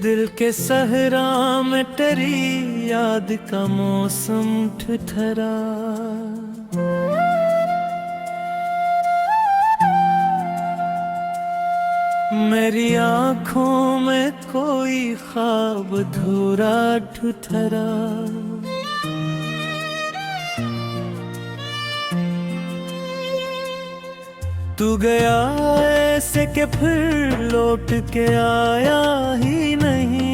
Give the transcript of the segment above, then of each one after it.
दिल के सहरा में तेरी याद का मौसम ठिठरा। मेरी आँखों में कोई ख्वाब धूरा ठुठरा। तू गया ऐसे कि फिर लौट के आया ही नहीं।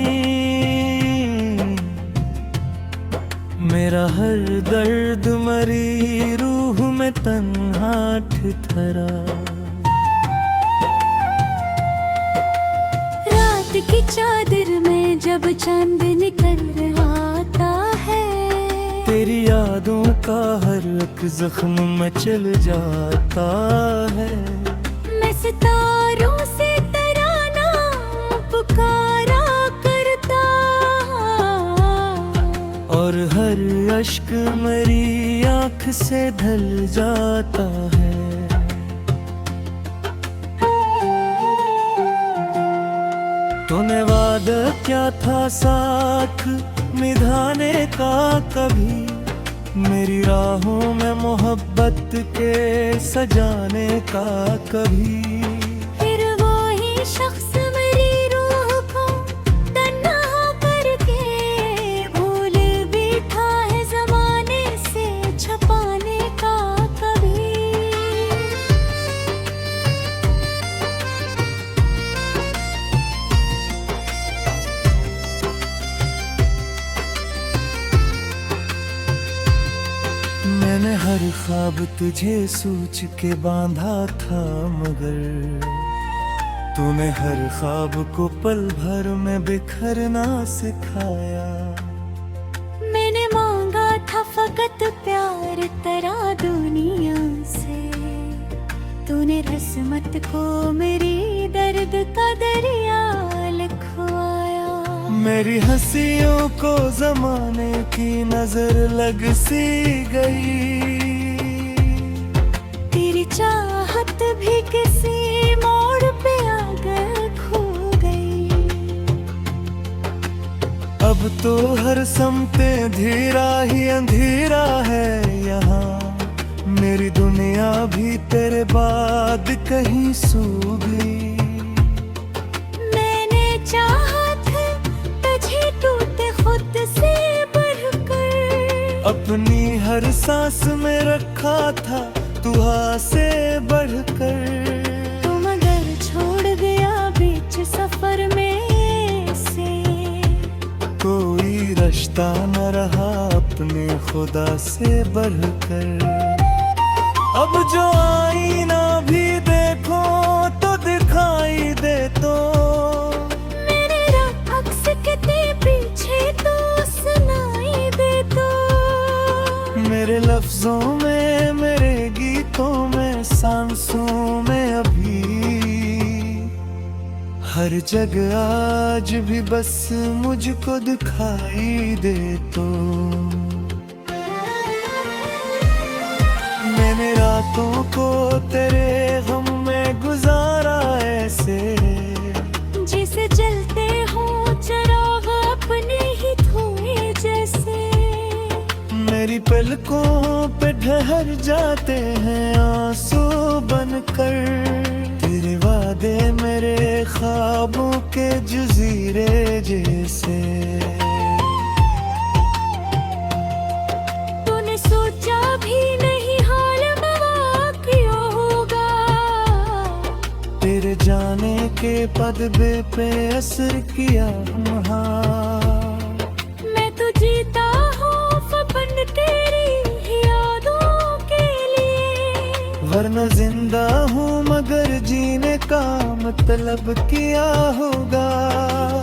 मेरा हर दर्द मरी रूह में तन्हा ठिठरा। रात की चादर में जब चांद निकल आता है, तेरी यादों का हर एक जख्म में चल जाता है। मैं सितारों से तराना पुकारा करता, और हर अश्क मेरी आँख से ढल जाता है। तूने वादा क्या था साथ निभाने का कभी, मेरी राहों में मोहब्बत के सजाने का कभी। फिर वो ही शख्स मेरी रूह को तन्हा करके भूल बैठा है ज़माने से छुपाने का कभी। मैंने हर ख्वाब तुझे सोच के बांधा था, मगर तूने हर ख्वाब को पल भर में बिखरना सिखाया। मैंने मांगा था फकत प्यार तेरा दुनिया से, तूने रस्मत को मेरी दर्द का दरिया लिखवाया। मेरी हंसियों को जमाने की नजर लग सी गई, तेरी चाहत भी किसी मोड़ पे आकर खो गई। अब तो हर समते अंधेरा ही अंधेरा है यहाँ। मेरी दुनिया भी तेरे बाद कहीं सो गई। मैंने चाहा था तुझे टूटे खुद से बढ़कर, अपनी हर सांस में रखा था तू हाँ से बढ़कर। तू मगर छोड़ गया बीच सफर में से, कोई रिश्ता न रहा अपने खुदा से बढ़कर। अब जो आईना भी देखो तो दिखाई दे तो, मेरे अक्स के पीछे तो सुनाई दे तो। मेरे लफ्जों में मेरे गीतों में सांसों में अभी हर जगह आज भी बस मुझको दिखाई दे तो। मैंने रातों को तेरे गम में गुजारा ऐसे, जिसे जलते हो चिराग अपने ही धुएं जैसे। मेरी पलकों पे ठहर जाते हैं आंसू बनकर। तेरे वादे मेरे ख्वाबों के जजीरे जैसे। तूने सोचा भी नहीं हाल में क्या होगा, तेरे जाने के पदबे पे असर किया मैं तो जीता हूँ फपन तेरी यादों के लिए। वरना जिंदा हूँ मगर जीने का मतलब क्या होगा।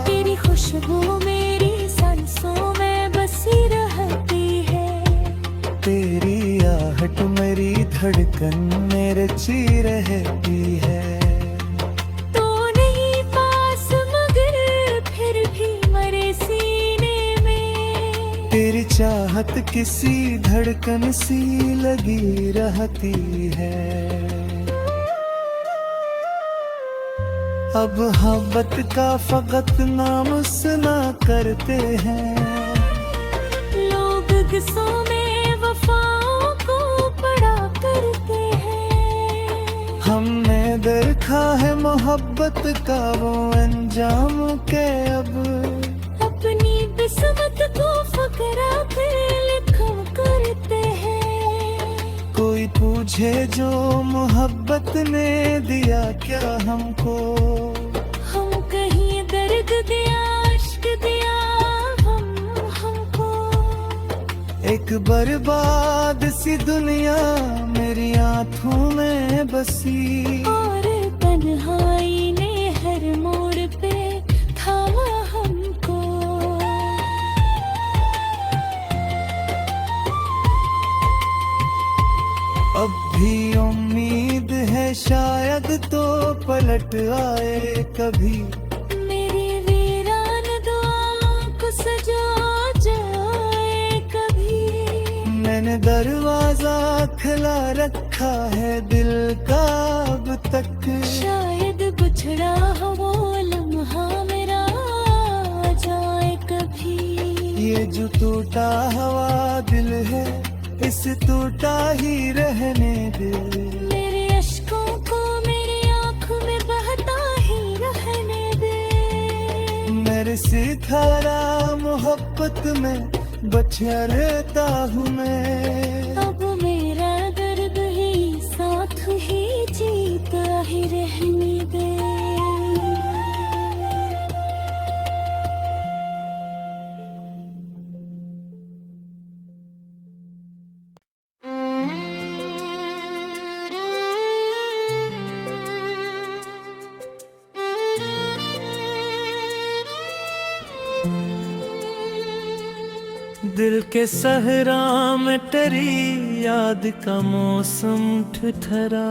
तेरी खुशबू मेरी सांसों में बसी रहती है, तेरी आहट मेरी धड़कन मेरे ची रहती है। तो नहीं पास मगर फिर भी मरे सीने में। तेरी चाहत किसी धड़कन सी लगी रहती है। अब मोहब्बत का फकत नाम सुना करते हैं। लोग किस्सों में वफाओं को पढ़ा करते हैं। हमने देखा है मोहब्बत का वो अंजाम के अब अपनी किस्मत को फकरा कर लिखा करते हैं। कोई पूछे जो मोहब्बत ने दिया क्या हमको, हम कहीं दर्द दिया, इश्क दिया हमको। एक बर्बाद सी दुनिया मेरी आंखों में बसी, और तन्हाई ने हर मोड़ पे थामा हमको। अब भी उम्मीद है शायद तो पलट आए कभी। मेरी वीरान दुआओं को सजा जाए कभी। मैंने दरवाजा खुला रखा है दिल का अब तक, शायद बिछड़ा हो वो लम्हा मेरा आ जाए कभी। ये जो टूटा हवा दिल है इस टूटा ही रहने दे। मेरे अश्कों को मेरी आँखों में बहता ही रहने दे। मेरे सितारा मोहब्बत में बचा रहता हूँ मैं। अब मेरा दर्द ही साथ ही जीता ही रहने दे। दिल के सहरा में तेरी याद का मौसम ठिठरा,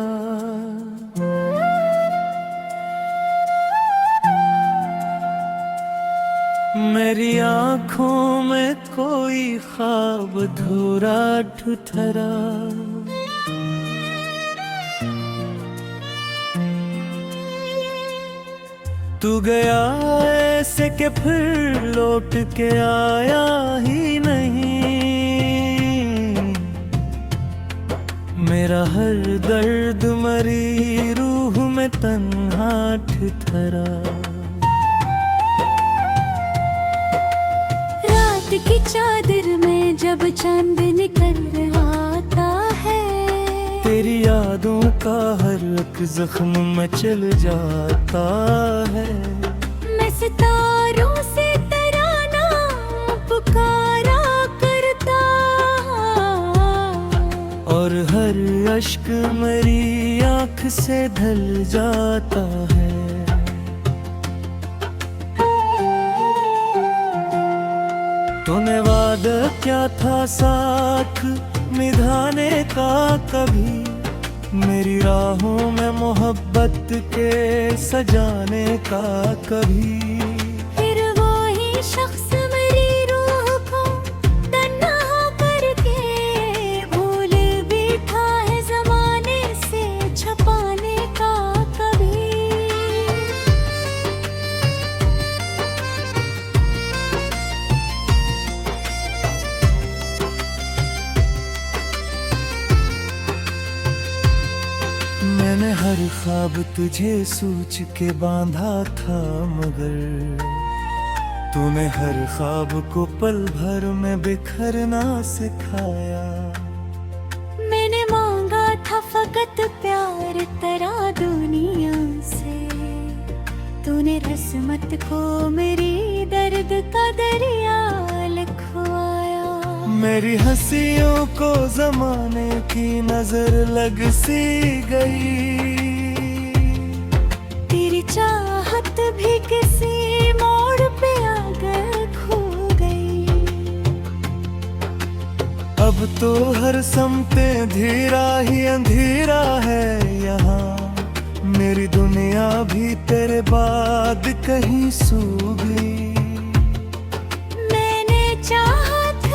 मेरी आँखों में कोई ख्वाब धूरा ठुठरा। तू गया ऐसे के फिर लौट के आया ही नहीं। मेरा हर दर्द मरी रूह में तन्हा ठिठरा। रात की चादर में जब चांद निकल आता है, तेरी यादों का हर एक जख्म में चल जाता है। मैं सितारों से तराना पुकारा करता, और हर अश्क मेरी आँख से ढल जाता है। तूने वादा क्या था साथ निभाने का कभी, मेरी राहों में मोहब्बत के सजाने का कभी। फिर वो ही शख्स मेरी रूह को तन्हा करके भूल बैठा है ज़माने से छुपाने का कभी। मैंने हर ख्वाब तुझे सोच के बांधा था, मगर तूने हर ख्वाब को पल भर में बिखरना सिखाया। मैंने मांगा था फकत प्यार तेरा दुनिया से, तूने रस्मत को मेरी दर्द का दरिया लिखवाया। मेरी हंसियों को जमाने की नजर लग सी गई, तेरी चाहत भी किसी मोड़ पे आकर खो गई। अब तो हर समते धीरा ही अंधेरा है यहाँ। मेरी दुनिया भी तेरे बाद कहीं सो गई। मैंने चाहत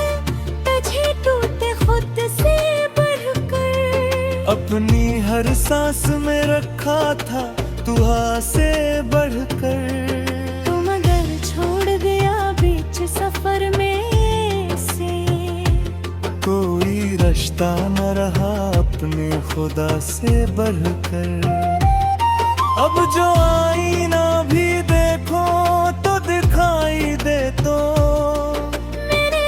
तुझे टूटे खुद से बढ़कर, अपनी हर सांस में रखा था फतुहा से बढ़कर। तुम अगर छोड़ दिया बीच सफर में से, कोई रिश्ता न रहा अपने खुदा से बढ़कर। अब जो आईना भी देखो तो दिखाई दे तो, मेरे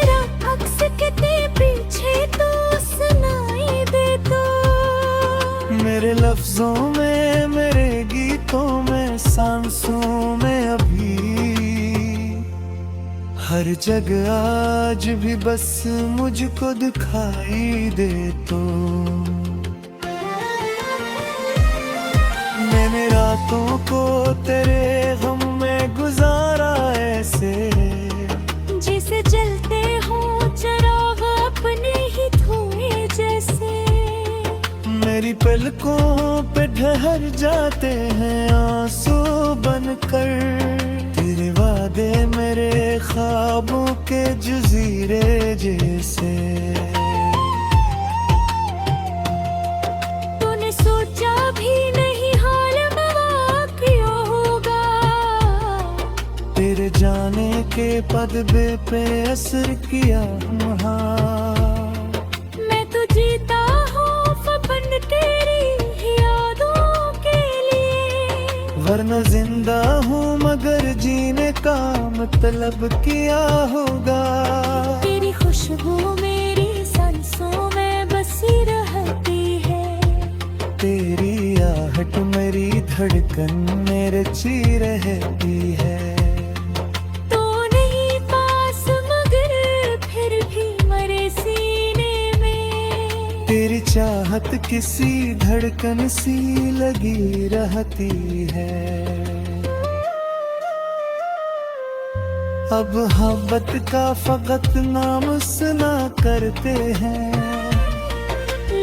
अक्स के पीछे तो सुनाई दे तो। मेरे लफ्जों में, मेरे गीतों में, सांसों में, अभी हर जगह आज भी बस मुझको दिखाई दे तो। मैंने रातों को तेरे गम में गुजारा ऐसे, जिसे जलते हो चिराग अपने ही धुएं जैसे। मेरी पलकों पे ठहर जाते हैं आंसू बनकर। तेरे वादे मेरे ख्वाबों के जजीरे जैसे। तूने सोचा भी नहीं हाल मेरा क्या होगा। तेरे जाने के पदबे पे असर किया वहाँ। मैं तो जीता हूँ फपन तेरी यादों के लिए, वरना जिंदा हूँ मगर जीने का मतलब क्या होगा। तेरी खुशबू मेरी सांसों में बसी रहती है। तेरी आहट मेरी धड़कन मेरे ची रहती है। तो नहीं पास मगर फिर भी मरे सीने में। तेरी चाहत किसी धड़कन सी लगी रहती है। अब मोहब्बत का फकत नाम सुना करते हैं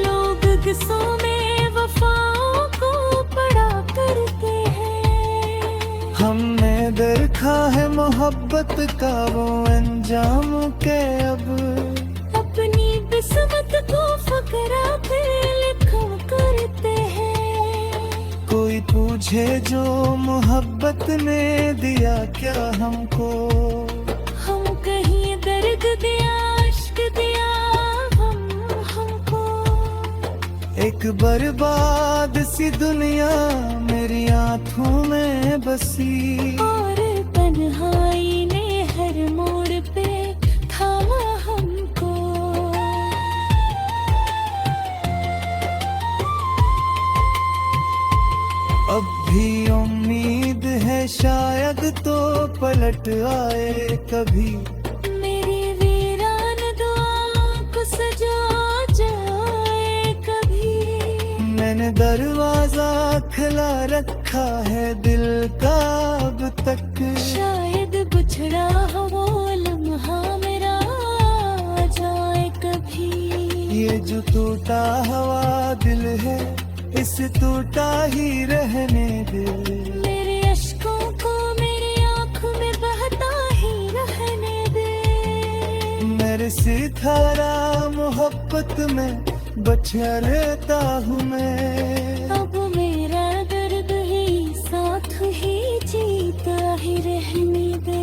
लोग, किस्सों में वफाओं को पढ़ा करते हैं। हमने देखा है मोहब्बत का वो अंजाम के अब अपनी किस्मत को फकरा पे लिखा करते हैं। कोई पूछे जो मोहब्बत ने दिया क्या हमको, हम कहीं दर्द दिया इश्क दिया हमको। एक बर्बाद सी दुनिया मेरी आंखों में बसी। और तन्हाई ने हर मोड़ पे थामा हमको। अब भी उम्मीद है शायद तो पलट आए कभी। मेरी वीरान दुआओं को सजा जाए कभी। मैंने दरवाजा खुला रखा है दिल का अब तक। शायद बिछड़ा हो वो लम्हा मेरा आ जाए कभी। ये जो टूटा हुआ दिल है इसे टूटा ही रहने दे। मेरे अश्कों को मेरी आँख में बहता ही रहने दे। मेरे सितारा मोहब्बत में बचा रहता हूँ मैं। अब मेरा दर्द ही साथ ही जीता ही रहने दे।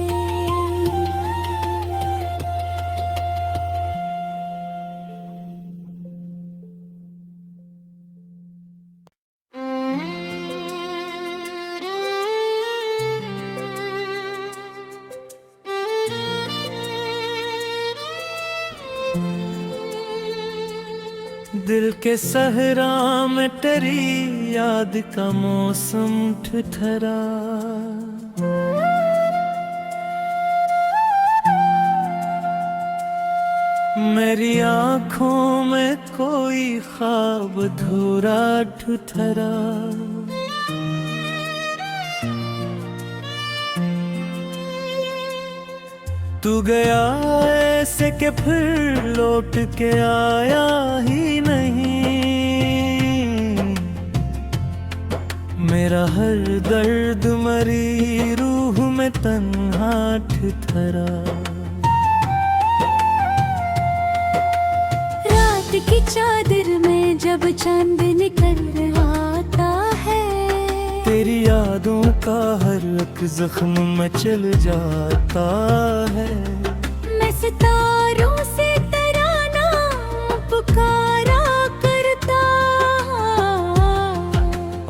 दिल के सहरा में तेरी याद का मौसम ठिठरा। मेरी आँखों में कोई ख्वाब धूरा ठुठरा। तू गया ऐसे के फिर लौट के आया ही नहीं। मेरा हर दर्द मरी रूह में तन्हा ठिठरा। रात की चादर में जब चांद निकल आता है, तेरी यादों का हर एक जख्म में चल जाता है। मैं सितारों से तराना पुकारा करता,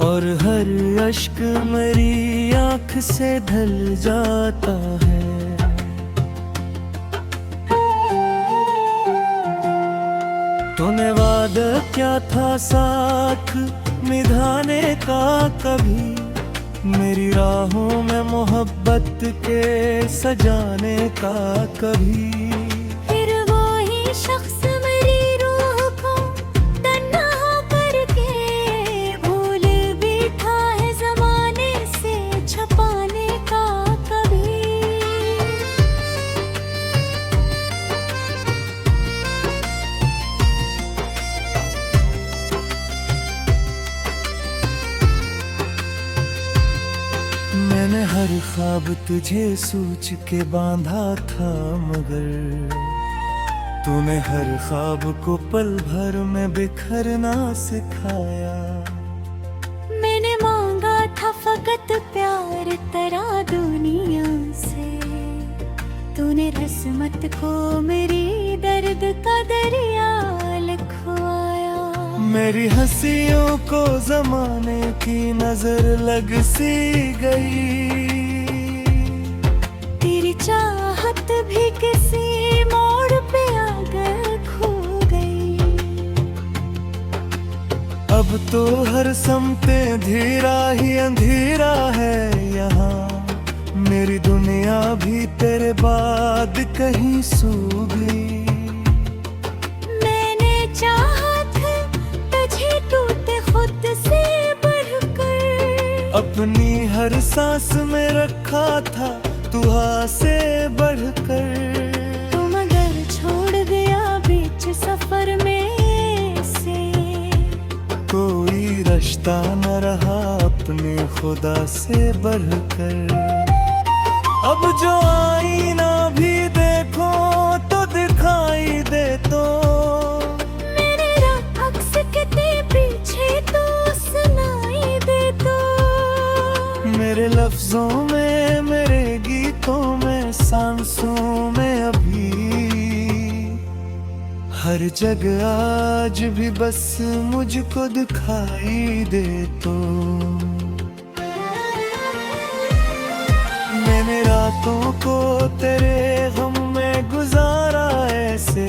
और हर अश्क मेरी आँख से ढल जाता है। तूने वादा क्या था साथ निभाने का कभी, मेरी राहों में मोहब्बत के सजाने का कभी। फिर वही शख्स मेरी रूह को तन्हा करके भूल बैठा है ज़माने से छुपाने का कभी। मैंने हर ख्वाब तुझे सोच के बांधा था, मगर तूने हर ख्वाब को पल भर में बिखरना सिखाया। मैंने मांगा था फकत प्यार तेरा दुनिया से, तूने रस्मत को मेरी दर्द का दरिया लिखवाया। मेरी हंसियों को जमाने की नजर लग सी गई, तेरी चाहत भी किसी मोड़ पे आकर खो गई। अब तो हर समते अंधेरा ही अंधेरा है यहाँ, मेरी दुनिया भी तेरे बाद कहीं सो गई। मैंने चाहत तुझे टूटे खुद से बढ़कर, अपनी हर सांस में रखा था तू हाँ से बढ़कर। तू मगर छोड़ गया बीच सफर में से, कोई रिश्ता न रहा अपने खुदा से बढ़कर। अब जो आईना भी देखो तो दिखाई दे तो, मेरे अक्स के पीछे तो सुनाई दे तो। मेरे लफ्जों में मेरे गीतों में सांसों में अभी हर जगह आज भी बस मुझको दिखाई दे तो। मैंने रातों को तेरे गम में गुजारा ऐसे,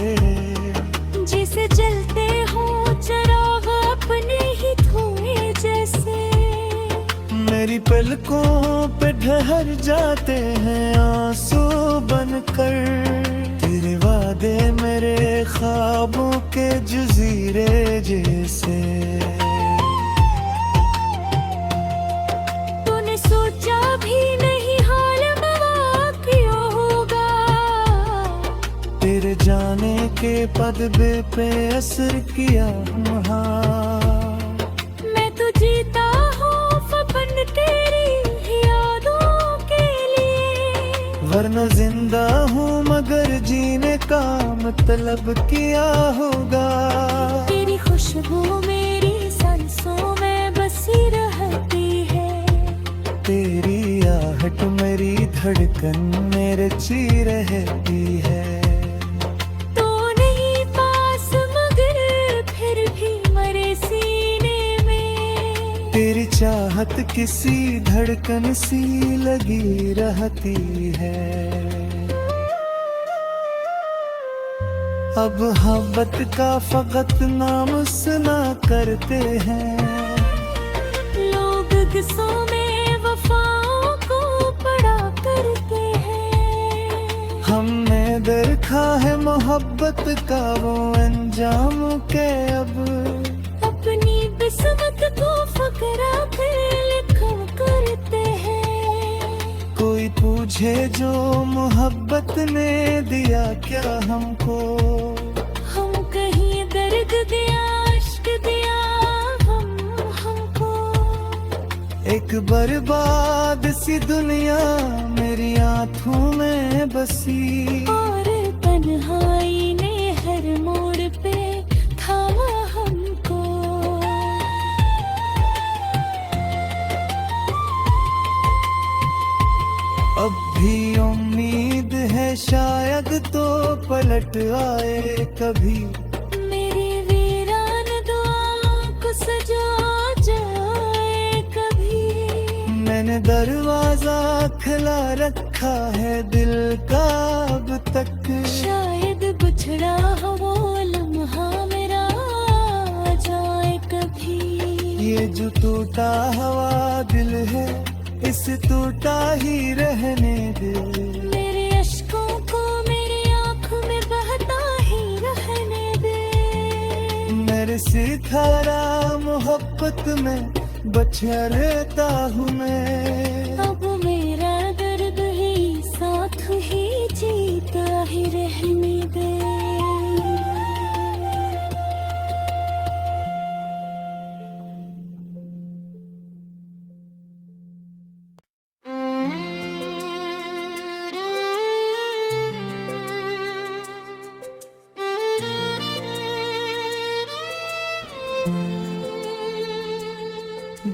जिसे जलते हो चिराग अपने ही धुएं जैसे। मेरी पलकों पे ठहर जाते हैं आंसू बनकर, तेरे वादे मेरे ख्वाबों के जजीरे जैसे। तूने सोचा भी नहीं हाल मेरा क्या होगा, तेरे जाने के पदबे पे असर किया वहाँ। मैं तो जीता हूँ फपन तेरी यादों के लिए, वरना जिंदा हूँ मगर जीने का मतलब क्या होगा। तेरी खुशबू मेरी सांसों में बसी रहती है, तेरी आहट मेरी धड़कन मेरे ची रहती है। तो नहीं पास मगर फिर भी मरे सीने में, तेरी चाहत किसी धड़कन सी लगी रहती है। अब मोहब्बत का फकत नाम सुना करते हैं, लोग किस्सों में वफाओं को पढ़ा करते हैं। हमने देखा है मोहब्बत का वो अंजाम के अब, अपनी किस्मत को फकरा कर लिखा करते हैं। कोई पूछे जो मोहब्बत ने दिया क्या हमको, हम कहीं दर्द दिया इश्क दिया हमको। एक बर्बाद सी दुनिया मेरी आंखों में बसी, और तन्हाई ने हर मोड़ पे थामा हमको। पलट आए कभी, मेरी वीरान दुआओं को सजा जाए कभी। मैंने दरवाजा खुला रखा है दिल का अब तक, शायद बिछड़ा हो वो लम्हा मेरा आ जाए कभी। ये जो टूटा हुआ दिल है इस टूटा ही रहने दे। मेरे अश्कों को मेरी आँखों में बहता ही रहने दे। मेरे सिखारा मोहब्बत में बचा रहता हूँ मैं, अब मेरा दर्द ही साथ ही जीता ही रहने दे।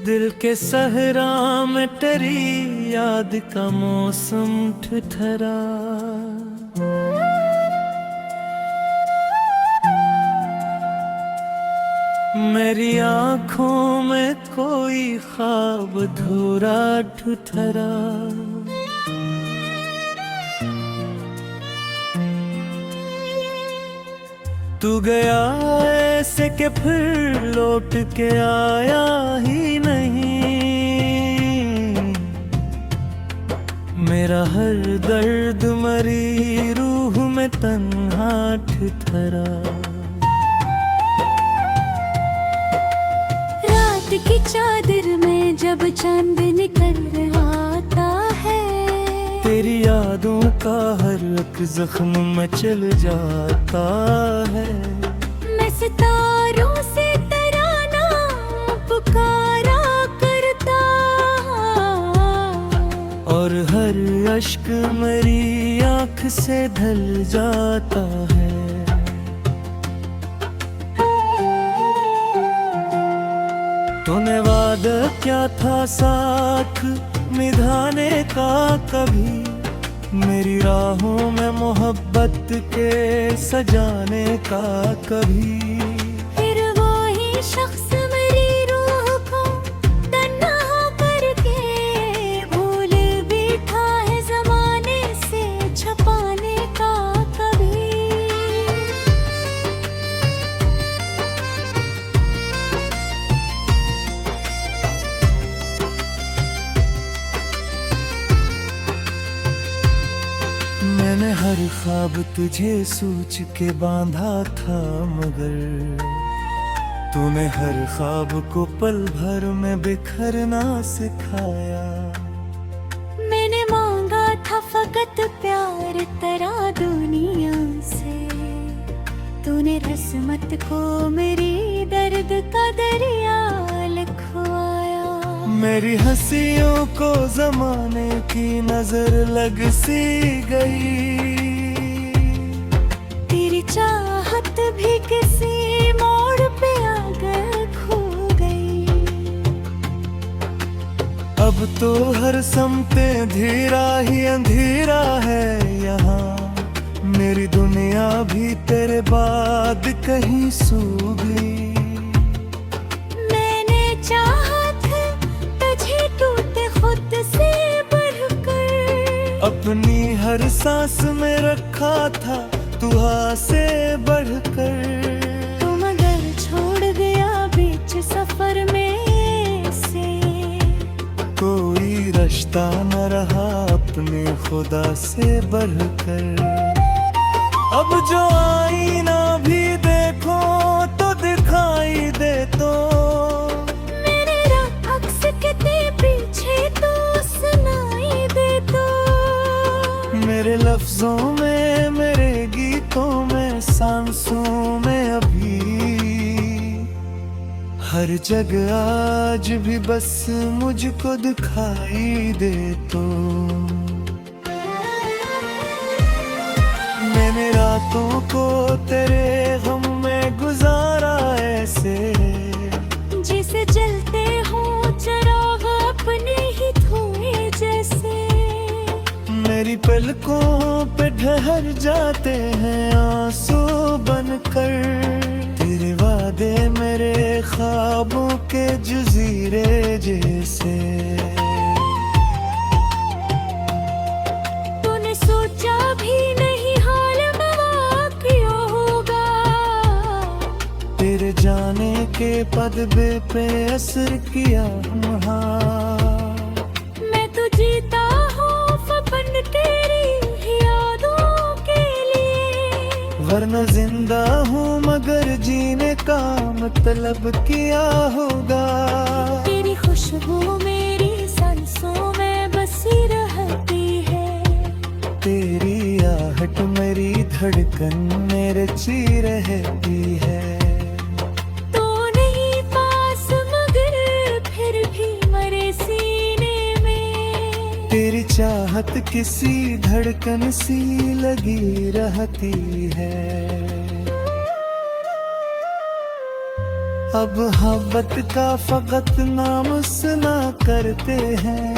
दिल के सहरा में तेरी याद का मौसम ठिठरा, मेरी आँखों में कोई ख्वाब धूरा ठुठरा। तू गया ऐसे के फिर लौट के आया ही नहीं, मेरा हर दर्द मरी रूह में तन्हा ठिठरा। रात की चादर में जब चांद निकल आता है, तेरी यादों का हर एक जख्म में चल जाता है। मैं सितारों से तराना पुकारा करता, और हर अश्क मेरी आँख से ढल जाता है। तूने वादा क्या था साथ निभाने का कभी, मेरी राहों में मोहब्बत के सजाने का कभी। फिर वो ही शख्स मेरी रूह को तन्हा करके भूल बैठा है ज़माने से छुपाने का कभी। मैंने हर ख्वाब तुझे सोच के बांधा था, मगर तूने हर ख्वाब को पल भर में बिखरना सिखाया। मैंने मांगा था फकत प्यार तेरा दुनिया से, तूने रस्मत को मेरी दर्द का दरिया लिखवाया। मेरी हंसियों को जमाने की नजर लग सी गई, तेरी चाहत भी किसी मोड़ पे आकर खो गई। अब तो हर समते धीरा ही अंधेरा है यहाँ, मेरी दुनिया भी तेरे बाद कहीं सो गई। मैंने चाहत तुझे टूटे खुद से बढ़कर, अपनी हर सांस में रखा था तू हाँ से बढ़कर। तुम अगर छोड़ गया बीच सफर में से, कोई रिश्ता न रहा अपने खुदा से बढ़कर। अब जो आईना भी देखो तो दिखाई दे तो, मेरे अक्स के पीछे तो सुनाई दे तो। मेरे लफ्जों में मेरे गीतों में सांसों में अभी, हर जगह आज भी बस मुझको दिखाई दे तो। मैंने रातों को तेरे गम में गुजारा ऐसे, जिसे जलते हो चिराग अपने ही धुएं जैसे। मेरी पलकों पे ठहर जाते हैं आंसू बनकर। तेरे वादे मेरे ख्वाबों के जजीरे जैसे। तूने सोचा भी नहीं हाल मवाक़ियों होगा। तेरे जाने के पदबे पे असर किया मैं तो जीता हूँ फपन तेरी यादों के लिए। वरना जिंदा हूँ मगर जीने का मतलब क्या होगा। तेरी खुशबू मेरी सांसों में बसी रहती है। तेरी आहट मेरी धड़कन में रची रहती है। तो नहीं पास मगर फिर भी मरे सीने में। तेरी चाहत किसी धड़कन सी लगी रहती है। अब मोहब्बत का फकत नाम सुना करते हैं।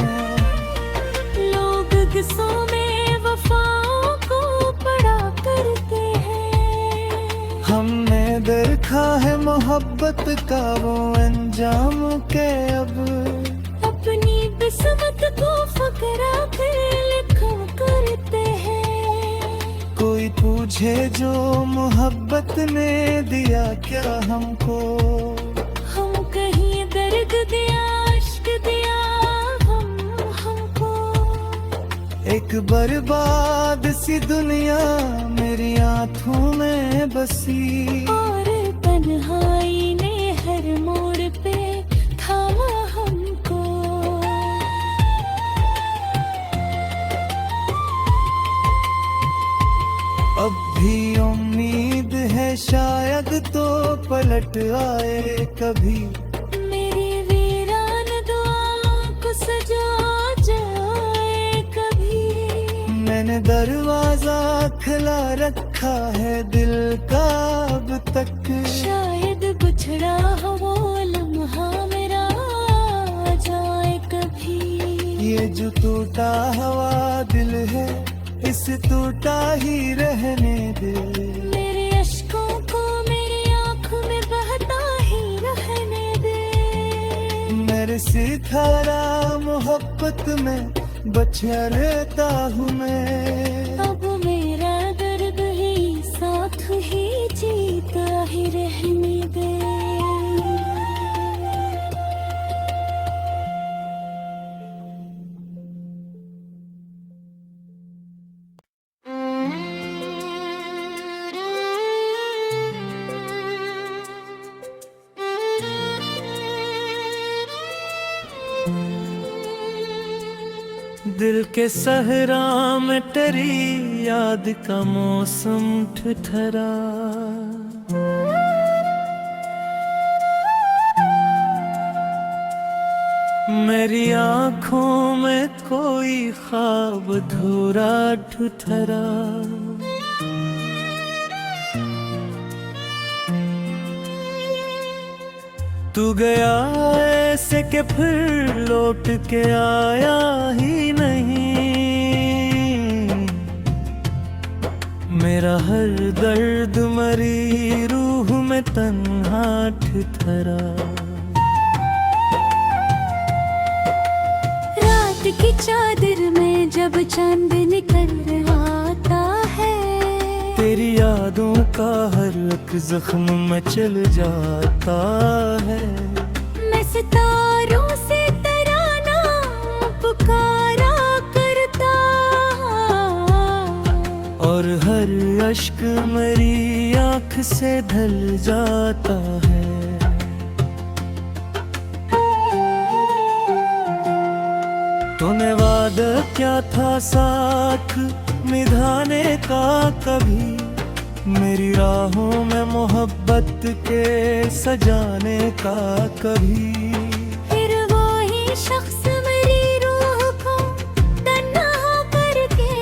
लोग किस्सों में वफाओं को पढ़ा करते हैं। हमने देखा है मोहब्बत का वो अंजाम के अब अपनी किस्मत को फकरा कर लिखा करते हैं। कोई पूछे जो मोहब्बत ने दिया क्या हमको। हम कहीं दर्द दिया इश्क दिया हमको। एक बर्बाद सी दुनिया मेरी आंखों में बसी। और तन्हाई ने हर मोड़ पे थामा हमको। अब भी उम्मीद है शायद तो पलट आए कभी। मेरी वीरान दुआओं को सजा जाए कभी। मैंने दरवाजा खुला रखा है दिल का अब तक। शायद बिछड़ा हो वो लम्हा मेरा आ जाए कभी। ये जो टूटा हुआ दिल है इस टूटा ही रहने दे। मेरे अश्कों को मेरी आँखों में बहता ही रहने दे। मेरे सितारा मोहब्बत में बचा रहता हूँ मैं। अब मेरा दर्द ही साथ ही जीता ही रहने दे। दिल के सहरा में तेरी याद का मौसम ठिठरा। मेरी आँखों में कोई ख्वाब धूरा ठुठरा। तू गया ऐसे के फिर लौट के आया ही नहीं। मेरा हर दर्द मरी रूह में तन्हा ठिठरा। रात की चादर में जब चांद निकल आता है। तेरी यादों का हर एक जख्म में चल जाता है। मैं सितारों से तराना पुकारा करता। और हर अश्क मेरी आँख से ढल जाता है। तूने वादा क्या था साथ निभाने का कभी। मेरी राहों में मोहब्बत के सजाने का कभी। फिर वो ही शख्स मेरी रूह को तन्हा करके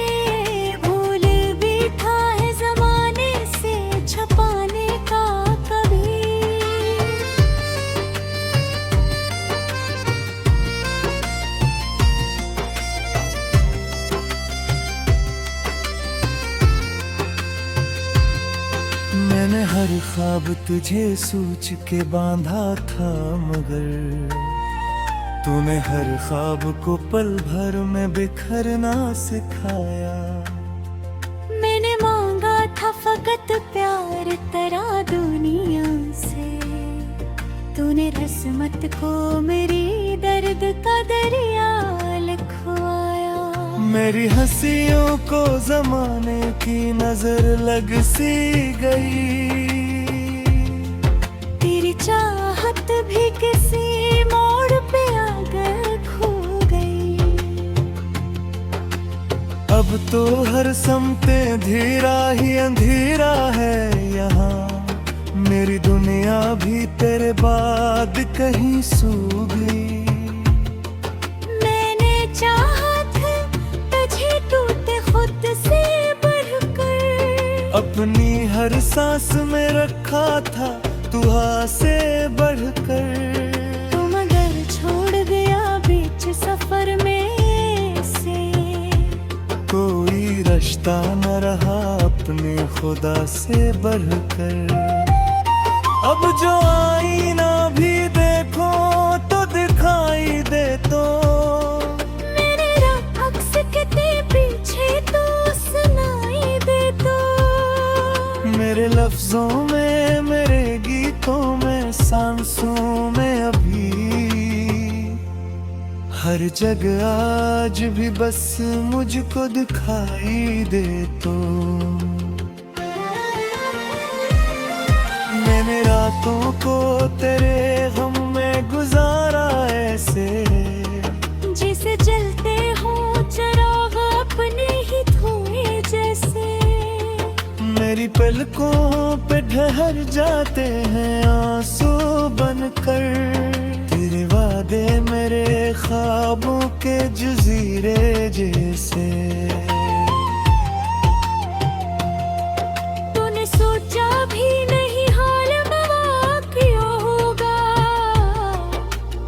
भूल बैठा है ज़माने से छुपाने का कभी। मैंने हर ख्वाब तुझे सोच के बांधा था, मगर तूने हर ख्वाब को पल भर में बिखरना सिखाया। मैंने मांगा था फकत प्यार तेरा दुनिया से, तूने रस्मत को मेरी दर्द का दरिया लिखवाया। मेरी हंसियों को जमाने की नजर लग सी गई, तेरी चाहत भी किसी मोड़ पे आकर खो गई। अब तो हर समते धीरा ही अंधेरा है यहाँ, मेरी दुनिया भी तेरे बाद कहीं सो गई। मैंने चाहा था तुझे टूटे खुद से बढ़कर, अपनी हर सांस में रखा था तू हाँ से बढ़कर। तू मगर छोड़ गया बीच सफर में से, कोई रिश्ता न रहा अपने खुदा से बढ़कर। अब जो आईना भी देखो तो दिखाई दे तो, मेरे अक्स के पीछे तो सुनाई दे तो। मेरे लफ्जों में, मेरे गीतों में, सांसों में अभी हर जगह आज भी बस मुझको दिखाई दे तो। मैंने रातों को तेरे गम में गुजारा ऐसे, जिसे जलते हो चिराग अपने ही धुएं जैसे। मेरी पलकों पे ठहर जाते हैं आंसू बनकर, तेरे वादे मेरे ख्वाबों के जजीरे जैसे। तूने सोचा भी नहीं हाल मवाक़िया होगा,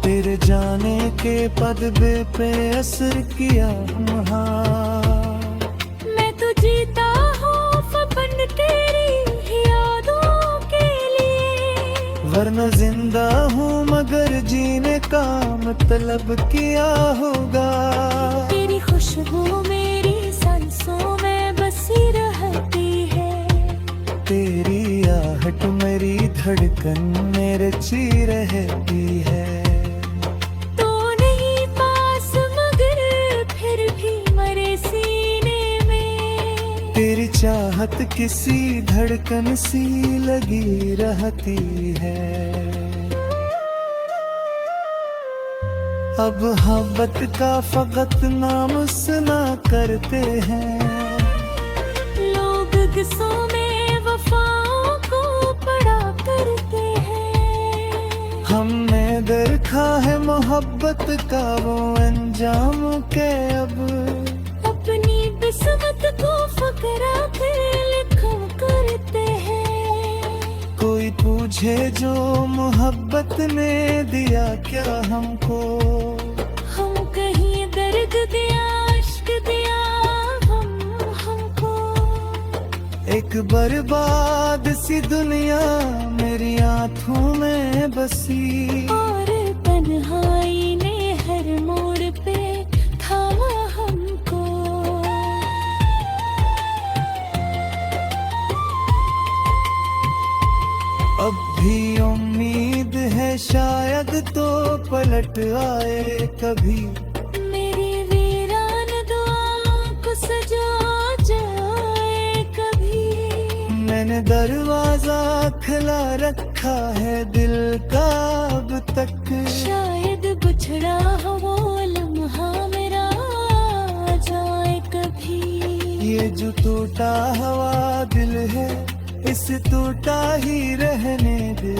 तेरे जाने के पदबे पे असर किया वहाँ। मैं तो जीता हूँ फपन तेरी यादों के लिए, वरना जिंदा हूँ मगर जीने का मतलब किया होगा। तेरी खुशबू मेरी सांसों में बसी रहती है, तेरी आहट मेरी धड़कन में रची रहती है। तो नहीं पास मगर फिर भी मरे सीने में, तेरी चाहत किसी धड़कन सी लगी रहती है। अब मोहब्बत का फकत नाम सुना करते हैं, लोग किस्सों में वफाओं को पढ़ा करते हैं। हमने देखा है मोहब्बत का वो अंजाम के अब, अपनी किस्मत को फकरा कर लिखा करते हैं। कोई पूछे जो मोहब्बत ने दिया क्या हमको, हम कहीं दर्द दिया इश्क दिया हमको। एक बर्बाद सी दुनिया मेरी आंखों में बसी, और तन्हाई ने हर मोड़ पे थामा हमको। अब भी उम्मीद है शायद तो पलट आए कभी, मेरी वीरान दुआओं को सजा जाए कभी। मैंने दरवाजा खुला रखा है दिल का अब तक, शायद बिछड़ा हो वो लम्हा मेरा आ जाए कभी। ये जो टूटा हुआ दिल है इस टूटा ही रहने दे।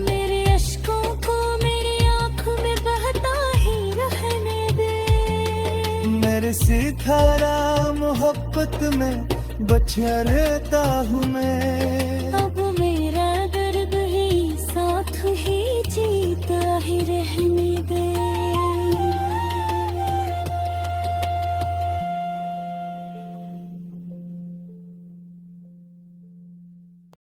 मेरे अश्कों को मेरी आँख में बहता ही रहने दे। मेरे सितारा मोहब्बत में बचा रहता हूँ मैं, अब मेरा दर्द ही साथ ही जीता ही रहने दे।